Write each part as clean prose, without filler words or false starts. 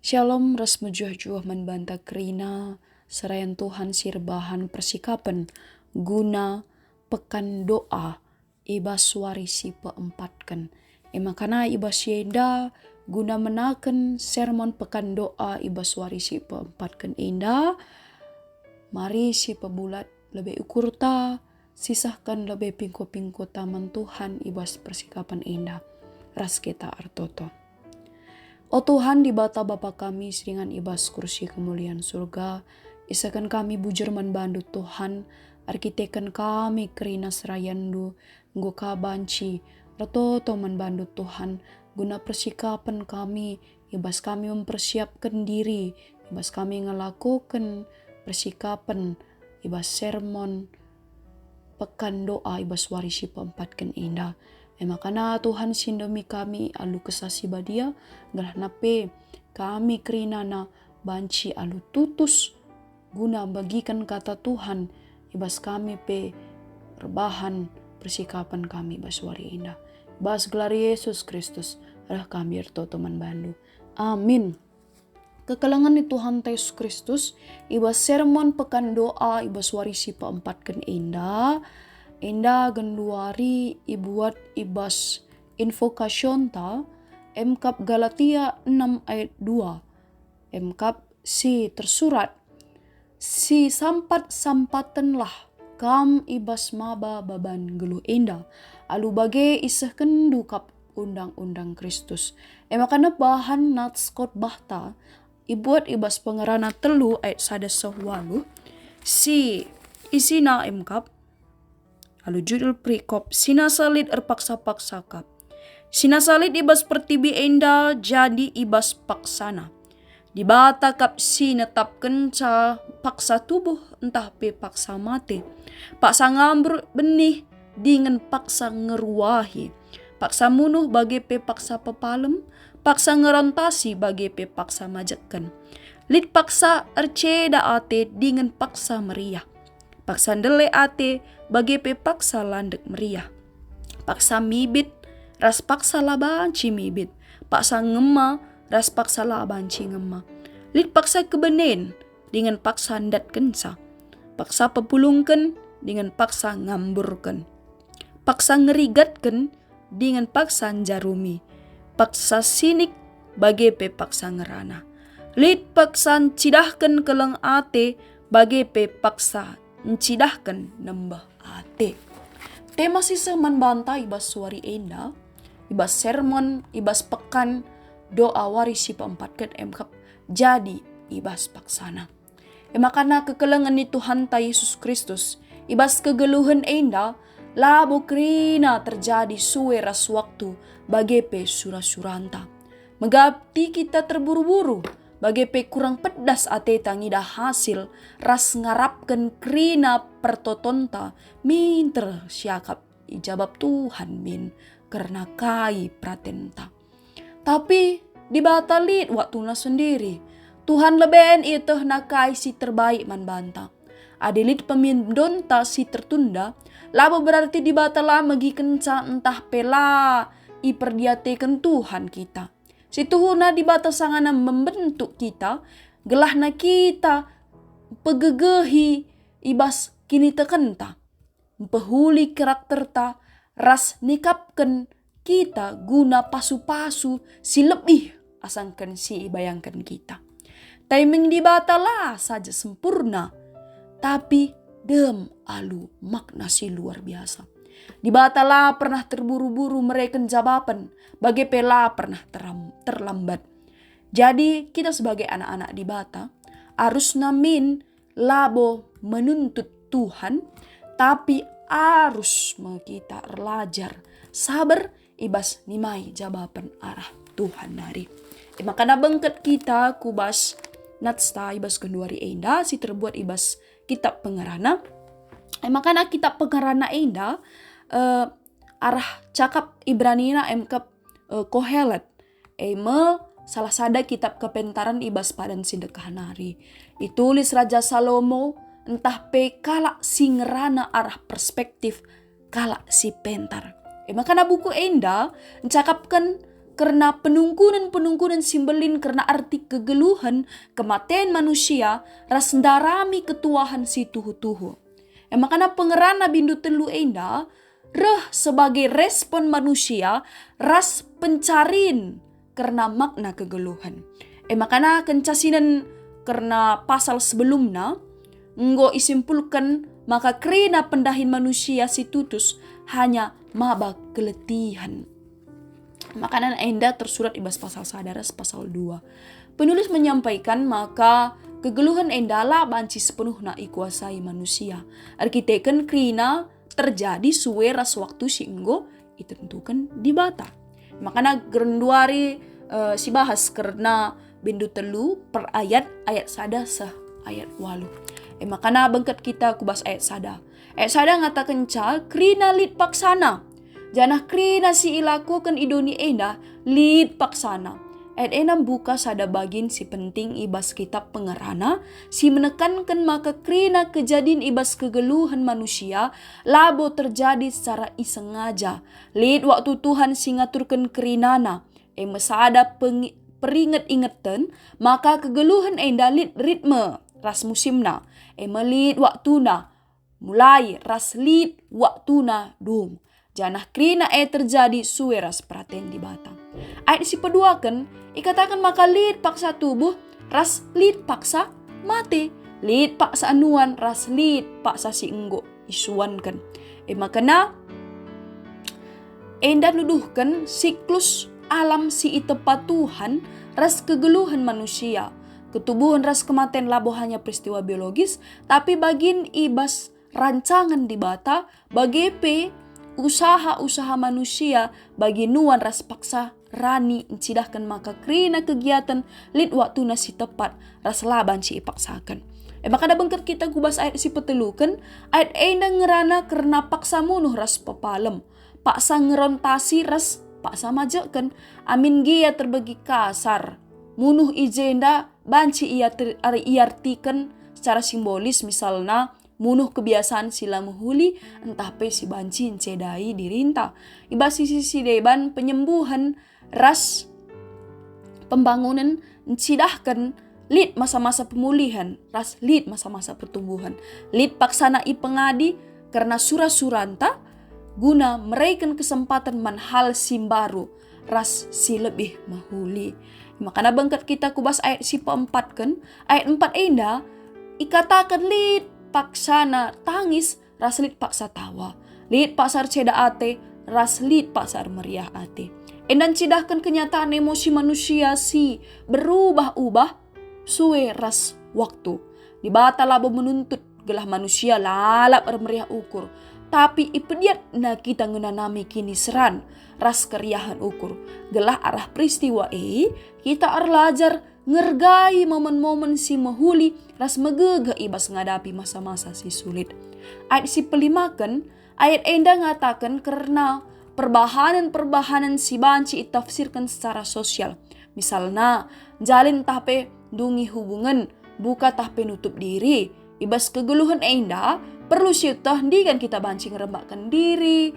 Shalom ras mejuah-juah membanta kerina serayan Tuhan sirbahan persikapan guna pekan doa ibas warisi peempatkan. Makana ibas yeda guna menaken sermon pekan doa ibas warisi peempatkan indah. Mari si pebulat lebih ukur ta sisahkan lebih pingko-pingko taman Tuhan ibas persikapan indah. Ras kita artoto. O Tuhan, di bata Bapa kami seringan ibas kursi kemuliaan surga, isakan kami bujur bandu Tuhan, arkiteken kami kerina serayandu, nggo kabanci, rato bandu Tuhan, guna persikapan kami, ibas kami mempersiapkan diri, ibas kami ngelakukan persikapan, ibas sermon, pekan doa, ibas warisi peempatkan indah. Makana Tuhan sindomi kami alu kesasi badia galah nape kami kerinana banci alu tutus guna bagikan kata Tuhan ibas kami pe rebahan persikapan kami baswari indah. Bas gelar Yesus Kristus adalah kami teman bandu. Amin. Kekelangan ni Tuhan Yesus Kristus ibas sermon pekan doa ibas warisi peempatkan indah. Indah genduari ibuat ibas invokasyon ta Mkap Galatia 6 ayat 2. Mkap si tersurat si sampatenlah kam ibas maba baban gelu indah alu bage isah kendu kap undang-undang Kristus. Makana bahan natskot bahta ibuat ibas pengerana telu ayat 1:10 si isina Mkap lalu judul prikop sinasalit erpaksa-paksa kap. Sinasalit ibas pertibi enda jadi ibas paksana. Dibata kap sinetap kenca paksa tubuh entah pe paksa mati. Paksa ngambur benih dengan paksa ngeruahi. Paksa munuh bagi pe paksa pepalem. Paksa ngerontasi bagi pe paksa majekan. Lid paksa erceda ate dengan paksa meriah. Paksa ndele ate bagi pe paksa landek meriah. Paksa mibit ras paksa labanci mibit. Paksa ngema ras paksa labanci ngema. Lid paksa kebenen dengan paksa ndat kensa. Paksa pepulungken dengan paksa ngamburken. Paksa ngerigatken dengan paksa jarumi. Paksa sinik bagi pe paksa ngerana. Lid paksa cidahken keleng ate bagi pe paksa ncidahkan nembah ate. Tema sisa membanta ibas suari enda, ibas sermon, ibas pekan, doa warisi peempatkan Mkap jadi ibas paksana. Makana kekelengan ni Tuhan ta Yesus Kristus, ibas kegeluhan enda, labo krina terjadi suwe ras waktu bagi pe surah-suranta. Megapti kita terburu-buru, bagi pe kurang pedas ate tangida hasil ras ngarapkan krina pertotonta minter siakap ijabab Tuhan min karena kai pratenta. Tapi dibatalit waktuna sendiri. Tuhan leben itu nakai si terbaik man banta. Adilit pemindonta si tertunda labo berarti dibatala megi kenca entah pela iperdiatekan Tuhan kita. Si Tuhuna di batasangana membentuk kita, gelahna kita pegegehi ibas kini tekenta. Pehuli karakter ta, ras nikapken kita guna pasu-pasu si lebih asangkan si bayangkan kita. Timing di batala saja sempurna, tapi dem alu makna si luar biasa. Di batala pernah terburu-buru mereken jawaban, bagi pela pernah terlambat. Jadi kita sebagai anak-anak di bata harus namin labo menuntut Tuhan, tapi harus kita belajar sabar ibas nimai jawaban arah Tuhan hari. Makana bengket kita kubas natsta ibas kenduari enda si terbuat ibas kitab pengarana. Makana kitab pengarana enda arah cakap Ibranina Mkap Kohelet salah sada kitab kepentaran ibas padan sidekahan hari. Itulis Raja Salomo entah pe kalak si ngerana arah perspektif kalak si pentar. Makana buku enda mencakapkan karena penungkunan simbelin karena arti kegeluhan, kematian manusia, ras darami ketuahan si tuhu-tuhu. Makana pengerana bindu telu enda, reh sebagai respon manusia, ras pencarin karena makna kegeluhan. Makana kencasinan karena pasal sebelumnya, nggo isimpulkan maka krina pendahin manusia si tutus hanya maba keletihan. Makanan enda tersurat ibas pasal sadaras pasal 2. Penulis menyampaikan maka kegeluhan endala banci sepenuhna ikuasai manusia. Arkiteken krina terjadi suwe ras waktu si enggo ditentukan di bata. Makana gerenduari si bahas karena bindu telu per ayat sada sah ayat 8. Makana bengket kita kubas ayat sada. Ayat sada ngatakan krina lit paksana. Janah krina si ilakukan idoni enda lid paksana. Ayat 6 buka sada bagin si penting ibas kitab pengerana, si menekankan maka krina kejadian ibas kegeluhan manusia labo terjadi secara isengaja. Lid waktu Tuhan si ngaturkan kerinana. Mesada peringet-ingetan maka kegeluhan enda lid ritme ras musimna. Melid waktuna mulai ras lid waktuna dum. Janah krina terjadi suweras praten di batang. Ayat si peduakan ikatakan maka lid paksa tubuh ras lid paksa mati. Lid paksa anuan ras lid paksa si enggo isuankan. Makana enda nuduhkan siklus alam si itepa Tuhan ras kegeluhan manusia. Ketubuhan ras kematian labo hanya peristiwa biologis, tapi bagin ibas rancangan di bata bagi usaha-usaha manusia bagi nuan ras paksa rani encidahkan maka krina kegiatan lid waktu nasi tepat ras laban si ipaksakan. Maka ada bengket kita kubas ayat si petelukan ayat enda ngerana karena paksa munuh ras pepalem, paksa ngerontasi ras paksa majakan, amin gia terbagi kasar munuh ijenda banci iartikan secara simbolis misalnya munuh kebiasaan sila muhuli entah pe si banci encedai dirinta. Iba sisi deban penyembuhan ras pembangunan encidahkan lid masa-masa pemulihan ras lid masa-masa pertumbuhan. Lid paksana pengadi karena surah-suranta guna meraikan kesempatan manhal simbaru ras si lebih mahuli. Makana bangkat kita kubas ayat si keempat kan. Ayat 4 enda ikatakan lid paksana tangis ras lid paksa tawa. Lid paksar ceda ate ras lid paksar meriah ate. Endan cidahkan kenyataan emosi manusia si berubah-ubah suwe ras waktu. Di bata labo menuntut gelah manusia lalap meriah ukur. Tapi ipediat na kita ngenanami kini seran ras keriahan ukur. Gelah arah peristiwa kita arlajar ngergai momen-momen si mahuli ras megega ibas ngadapi masa-masa si sulit. Ayat si pelimakan, ayat enda ngatakan karena perbahanan si banci itafsirkan secara sosial. Misalnya, jalin tape dungi hubungan, buka tape nutup diri. Ibas kegeluhan enda, perlu syutah digan kita banci ngerembakkan diri.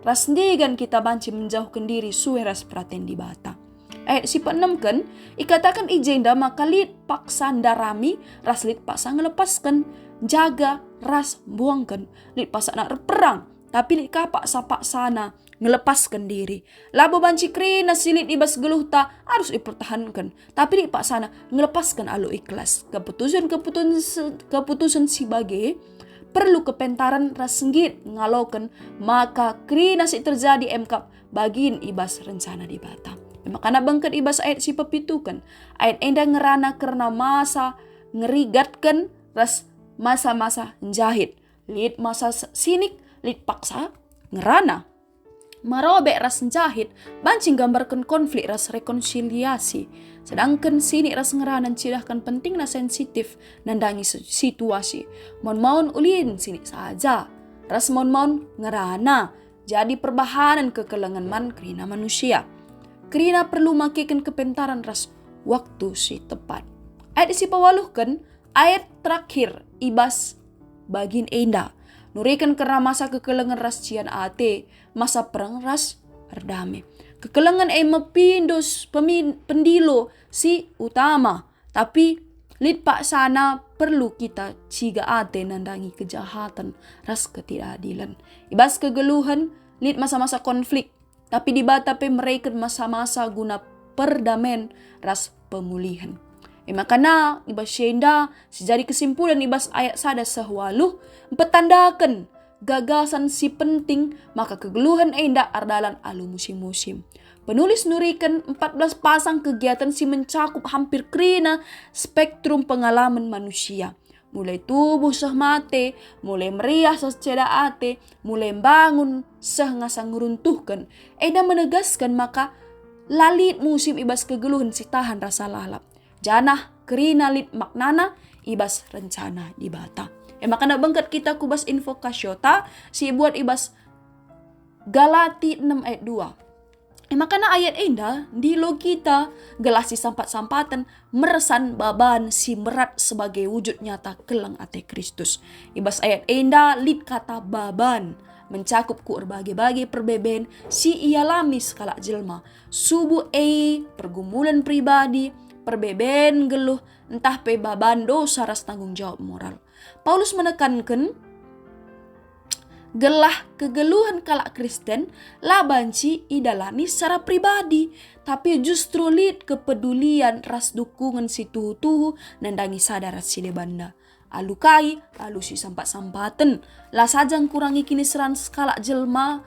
Ras digan kita banci menjauhkan diri suwe ras praten di bata. Ayat si pe-6 kan, ikatakan ijenda maka lid paksa ndarami, ras lid paksa ngelepaskan, jaga ras buangkan, lid paksa nak perang, tapi lid kapaksa paksana ngelepaskan diri. Labo banci krina silid ibas geluh ta harus dipertahankan, tapi lid paksana ngelepaskan alu ikhlas. Keputusan si bage perlu kepentaran ras senggit ngalokan, maka krina si terjadi emkap bagin ibas rencana di bata. Makana bangkat ibas ayat si pepitukan. Ayat enda ngerana karena masa ngerigatkan ras masa-masa jahit. Lid masa sinik, lid paksa ngerana. Marobek ras jahit, bancing gambarkan konflik ras rekonsiliasi. Sedangkan sini ras ngeranan cidahkan pentingna sensitif nandangi situasi. Mon-mon ulin sini saja. Ras mon-mon ngerana. Jadi perbahanan kekelengan man krina manusia. Krina perlu makikan kepentaran ras waktu si tepat. Ayat si pawaluhkan, ayat terakhir ibas bagin enda. Nurikan karena masa kekelengan ras cian ate, masa perang ras erdame. Kekelengan mepindos pendilo si utama. Tapi lit pak sana perlu kita ciga ate nandangi kejahatan ras ketidakadilan. Ibas kegeluhan lit masa-masa konflik. Tapi di bata pe mereka masa-masa guna perdamen ras pemulihan. Makana ibas syenda sejadi kesimpulan ibas ayat sada sehwaluh petandakan gagasan si penting maka kegeluhan enda ardalan alu musim-musim. Penulis nurikan 14 pasang kegiatan si mencakup hampir krina spektrum pengalaman manusia. Mulai tubuh seh mate, mulai meriah seh ceda ate, mulai bangun seh ngasang ngeruntuhkan. Eda menegaskan maka lalit musim ibas kegeluhan si tahan rasa lalap. Janah kerina lit maknana ibas rencana di bata. Makana bangkat kita kubas info kasyota si buat ibas Galati 6 ayat 2. Makana ayat enda di logita gelasi sampat-sampatan meresan baban si merat sebagai wujud nyata kelang ate Kristus. Ibas ayat enda lit kata baban mencakup ku berbagai-bagai perbeben si ialami skala jelma. Subuh pergumulan pribadi, perbeben geluh entah pe baban dosa ras tanggung jawab moral. Paulus menekankan gelah kegeluhan kalak Kristen la banci idalani secara pribadi, tapi justru lid kepedulian ras dukungan si tuhu-tuhu nandangi sadar si debanda. Alukai lalu si sampat-sampaten la sajang kurangi kini seran skala jelma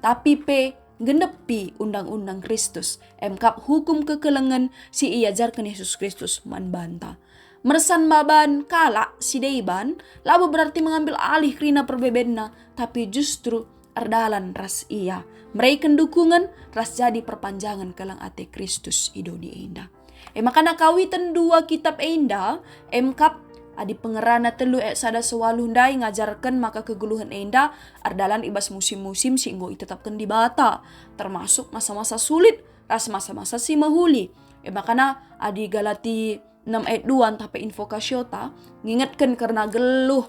tapi pe genepi undang-undang Kristus emkap hukum kekelengan si iajarkan Yesus Kristus manbanta. Meresan baban kalak si deiban labu berarti mengambil alih krina perbebenna tapi justru erdalan ras ia. Mereka dukungan ras jadi perpanjangan kelang ate Kristus idoni enda. Makana kawitan 2 kitab enda emkap adi pengerana telu sada sewaluh ndai ngajarkan maka kegeluhan enda ardalan ibas musim-musim singgo itetapkan di bata termasuk masa-masa sulit ras masa-masa si mahuli. Makana adi Galati 6 ayat 2 tapi info kasyota ngingatkan karena geluh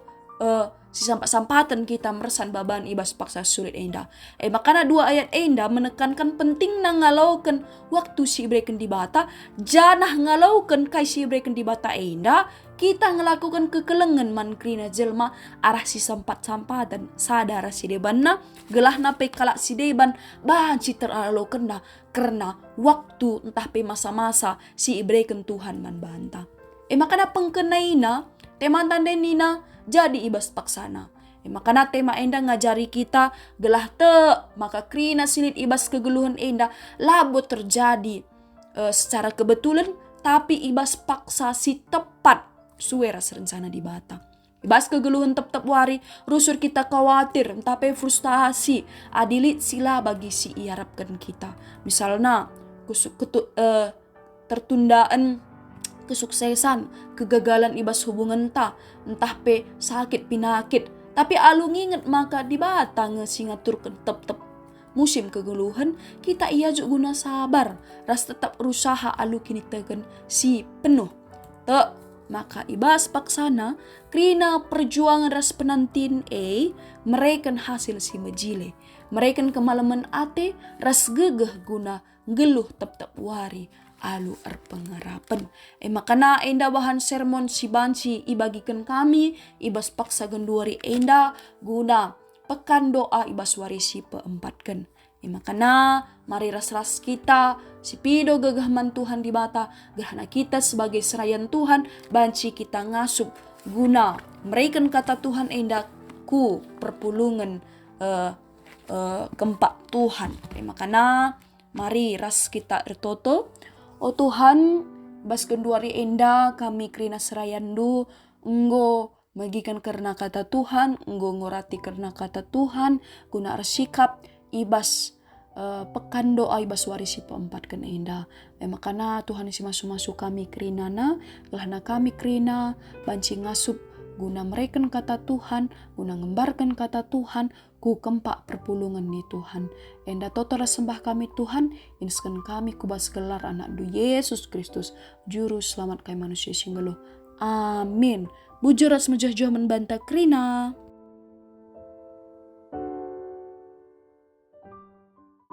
si sampat-sampatan kita meresan baban ibas paksa sulit enda. Makana 2 ayat enda menekankan penting na ngalaukan waktu si ibreken di bata janah ngalaukan kai si ibreken di bata enda kita ngelakukan kekelengan man krina jelma arah si sampat-sampatan sadar si debanna gelah nape kalak si deban banci teralaukan dah karena waktu entah pe masa-masa si ibreken Tuhan man banta. Makana pengkenaina teman tandenina jadi ibas paksana. Makana tema enda ngajari kita gelah te maka krina silit ibas kegeluhan enda labo terjadi secara kebetulan tapi ibas paksa si tepat suara serencana di bata. Ibas kegeluhan tep-tep wari rusur kita khawatir tapi frustasi adilit sila bagi si iharapkan kita. Misalnya tertundaan kesuksesan, kegagalan ibas hubungan entah pe sakit pinakit. Tapi alu nginget maka di bata ngesingaturkan tep-tep musim kegeluhan kita ia juga guna sabar ras tetap berusaha alu kini tegan si penuh. Maka ibas paksana krina perjuangan ras penantin mereka hasil si mejile. Mereka kemalaman ate ras gegeh guna geluh tep-tep wari alu erpengarapan. Makana enda bahan sermon si banci ibagikan kami ibas paksa genduari enda guna pekan doa ibas warisi peempatkan. Makana mari ras-ras kita si pido gegahman Tuhan di bata gahana kita sebagai serayan Tuhan banci kita ngasup guna mereka kata Tuhan enda ku perpulungan kempak Tuhan. Makana mari ras kita ertoto o Tuhan bas genduari enda kami krina serayandu enggo magikan karena kata Tuhan enggo ngorati karena kata Tuhan guna arsikap ibas pekan doa ibas warisi peempatkan enda. Makana Tuhan isi masuk-masuk kami kerinana gelahna kami kerina banci ngasup guna mereka kata Tuhan guna ngembarkan kata Tuhan ku kempak perpulungan ni Tuhan. Enda total sembah kami Tuhan inskan kami kubas gelar anak du Yesus Kristus juru selamat kami manusia singgeluh. Amin. Bujur ras mejah jauh membantah kerina.